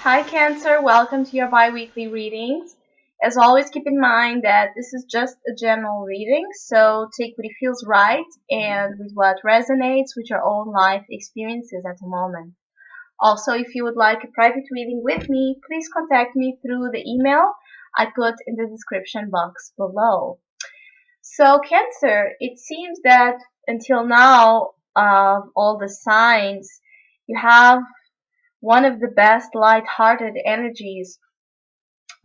Hi, Cancer. Welcome to your biweekly readings. As always, keep in mind that this is just a general reading, so take what feels right and with what resonates with your own life experiences at the moment. Also, if you would like a private reading with me, please contact me through the email I put in the description box below. So, Cancer, it seems that until now, of all the signs, you have one of the best light-hearted energies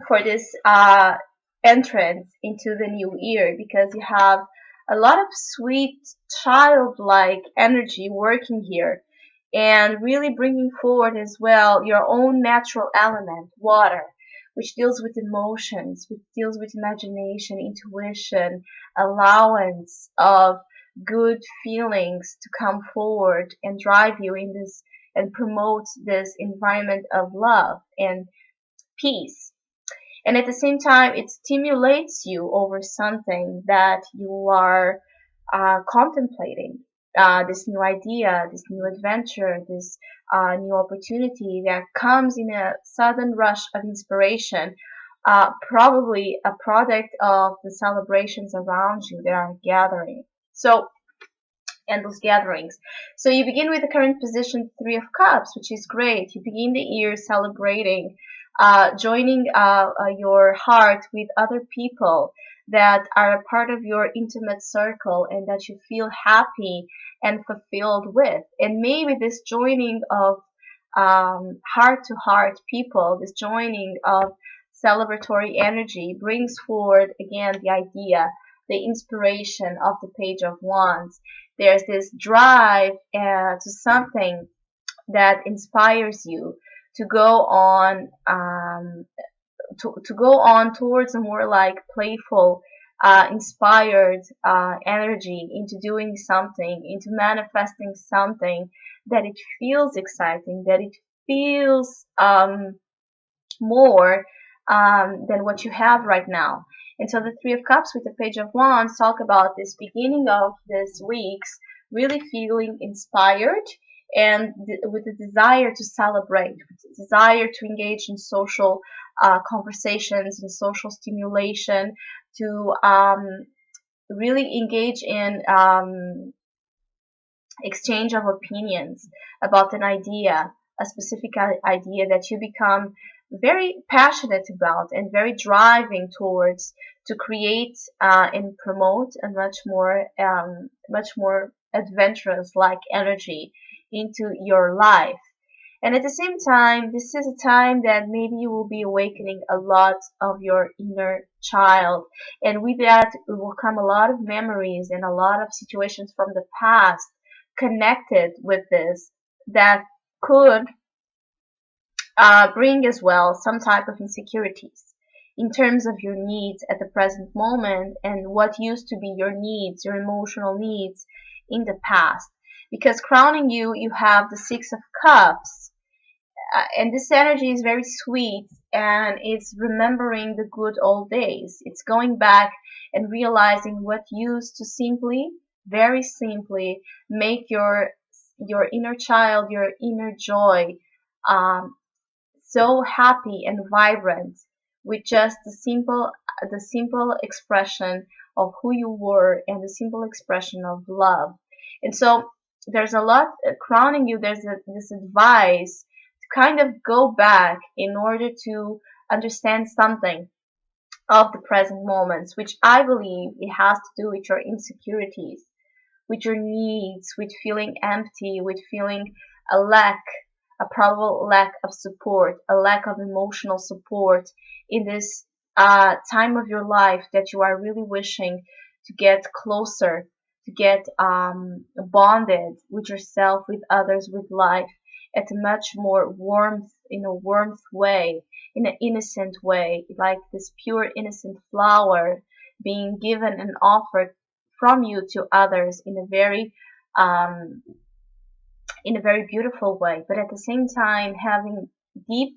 for this entrance into the new year because you have a lot of sweet childlike energy working here and really bringing forward as well your own natural element, water, which deals with emotions, which deals with imagination, intuition, allowance of good feelings to come forward and drive you in this and promote this environment of love and peace. And at the same time, it stimulates you over something that you are contemplating. This new idea, this new adventure, this new opportunity that comes in a sudden rush of inspiration, probably a product of the celebrations around you that are gathering. So, endless gatherings. So you begin with the current position, Three of Cups, which is great. You begin the year celebrating, joining your heart with other people that are a part of your intimate circle and that you feel happy and fulfilled with. And maybe this joining of heart to heart people, this joining of celebratory energy brings forward again the idea, the inspiration of the Page of Wands. There's this drive to something that inspires you to go on to go on towards a more like playful inspired energy into doing something, into manifesting something that it feels exciting, that it feels more than what you have right now. And so the Three of Cups with the Page of Wands talk about this beginning of this week's really feeling inspired and with the desire to celebrate, with the desire to engage in social conversations and social stimulation, to really engage in exchange of opinions about an idea, a specific idea that you become very passionate about and very driving towards to create and promote a much more adventurous like energy into your life. And at the same time, this is a time that maybe you will be awakening a lot of your inner child. And with that will come a lot of memories and a lot of situations from the past connected with this that could bring as well some type of insecurities in terms of your needs at the present moment and what used to be your needs, your emotional needs in the past. Because crowning you, you have the Six of Cups, and this energy is very sweet and it's remembering the good old days. It's going back and realizing what used to simply, very simply, make your inner child, your inner joy, um, so happy and vibrant with just the simple expression of who you were and the simple expression of love. And so there's a lot crowning you. There's this advice to kind of go back in order to understand something of the present moments, which I believe it has to do with your insecurities, with your needs, with feeling empty, with feeling a lack, a probable lack of support, a lack of emotional support in this time of your life that you are really wishing to get closer, to get bonded with yourself, with others, with life at a much more warmth, in a warmth way, in an innocent way, like this pure innocent flower being given and offered from you to others um, in a very beautiful way, but at the same time having deep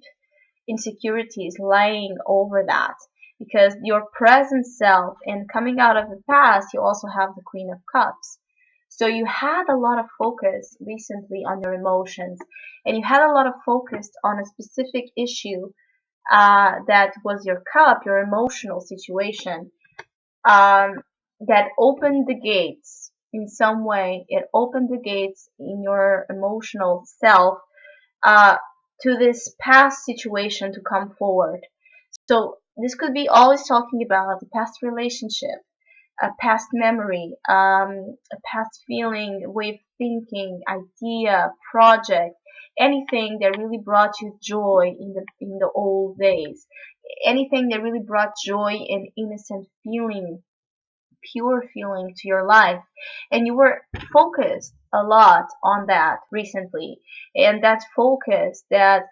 insecurities lying over that, because your present self and coming out of the past, you also have the Queen of Cups. So you had a lot of focus recently on your emotions, and you had a lot of focus on a specific issue that was your cup, your emotional situation, um, that opened the gates in some way. It opened the gates in your emotional self uh, to this past situation to come forward. So this could be always talking about the past relationship, a past memory, a past feeling, way of thinking, idea, project, anything that really brought you joy in the old days, anything that really brought joy and innocent feeling, pure feeling to your life, and you were focused a lot on that recently. And that focus, that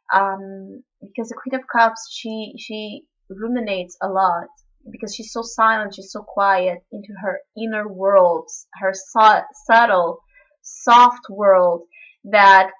because the Queen of Cups, she ruminates a lot because she's so silent, she's so quiet into her inner worlds, her subtle, soft world, that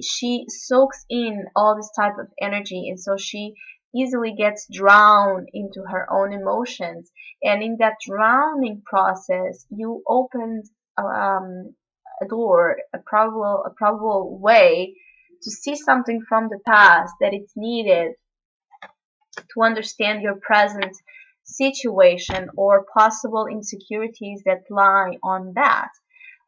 she soaks in all this type of energy, and so she easily gets drowned into her own emotions. And in that drowning process, you opened a door, a probable way to see something from the past that it's needed to understand your present situation or possible insecurities that lie on that.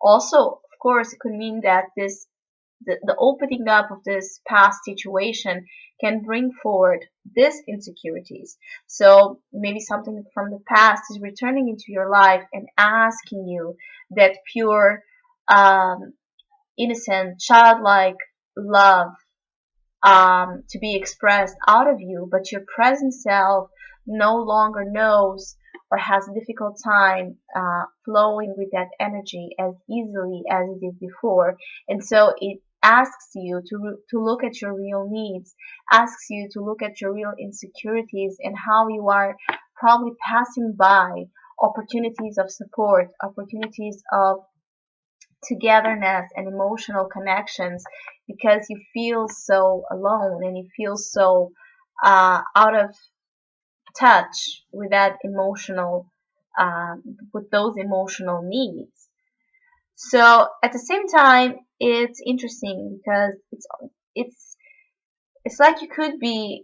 Also, of course, it could mean that the opening up of this past situation can bring forward these insecurities. So maybe something from the past is returning into your life and asking you that pure, um, innocent, childlike love to be expressed out of you, but your present self no longer knows or has a difficult time flowing with that energy as easily as it did before. And so it asks you to look at your real needs, asks you to look at your real insecurities and how you are probably passing by opportunities of support, opportunities of togetherness and emotional connections, because you feel so alone and you feel so out of touch with that emotional with those emotional needs. So at the same time, it's interesting because it's it's like you could be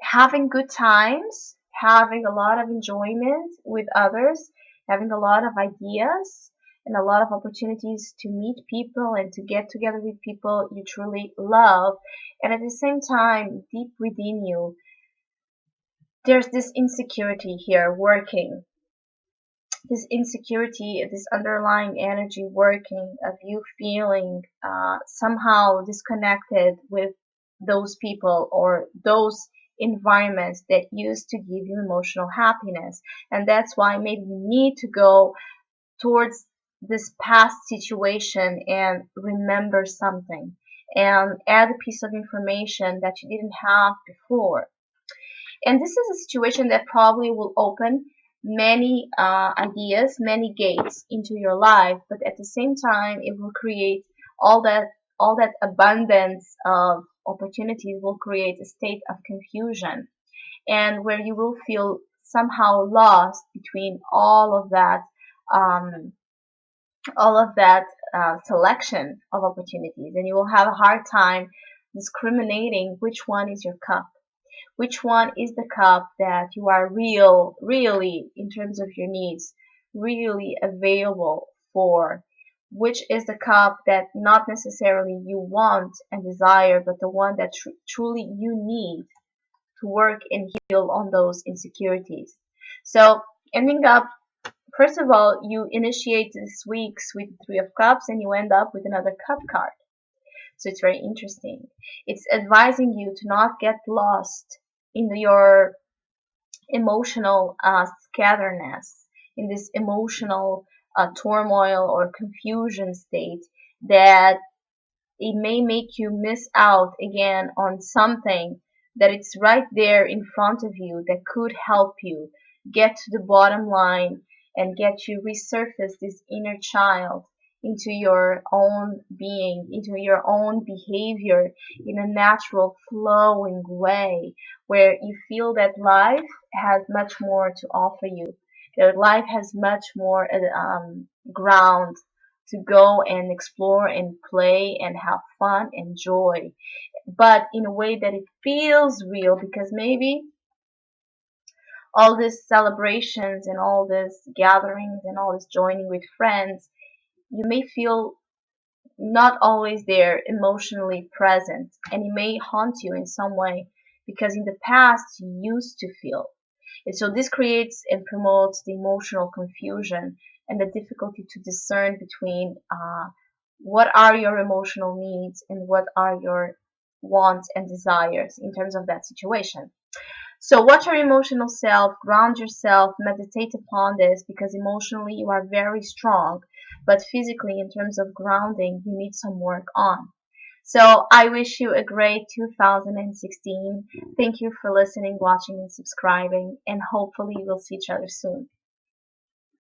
having good times, having a lot of enjoyment with others, having a lot of ideas and a lot of opportunities to meet people and to get together with people you truly love. And at the same time, deep within you, there's this insecurity here working. This insecurity, this underlying energy working of you feeling somehow disconnected with those people or those environments that used to give you emotional happiness. And that's why maybe you need to go towards this past situation and remember something and add a piece of information that you didn't have before. And this is a situation that probably will open many ideas, many gates into your life, but at the same time, it will create all that all that abundance of opportunities will create a state of confusion, and where you will feel somehow lost between um, all of that selection of opportunities, and you will have a hard time discriminating which one is your cup, which one is the cup that you are really, in terms of your needs, really available for? Which is the cup that not necessarily you want and desire, but the one that truly you need to work and heal on those insecurities. So, ending up, first of all, you initiate this week's with the Three of Cups and you end up with another cup card. So it's very interesting. It's advising you to not get lost in your emotional scatterness, in this emotional turmoil or confusion state, that it may make you miss out again on something that it's right there in front of you that could help you get to the bottom line and get you resurface this inner child into your own being, into your own behavior in a natural flowing way where you feel that life has much more to offer you Life has much more ground to go and explore and play and have fun and joy, but in a way that it feels real, because maybe all these celebrations and all these gatherings and all this joining with friends, you may feel not always there emotionally present, and it may haunt you in some way because in the past you used to feel. And so this creates and promotes the emotional confusion and the difficulty to discern between what are your emotional needs and what are your wants and desires in terms of that situation. So watch your emotional self, ground yourself, meditate upon this, because emotionally you are very strong, but physically in terms of grounding, you need some work on. So I wish you a great 2016. Thank you for listening, watching, and subscribing, and hopefully we'll see each other soon.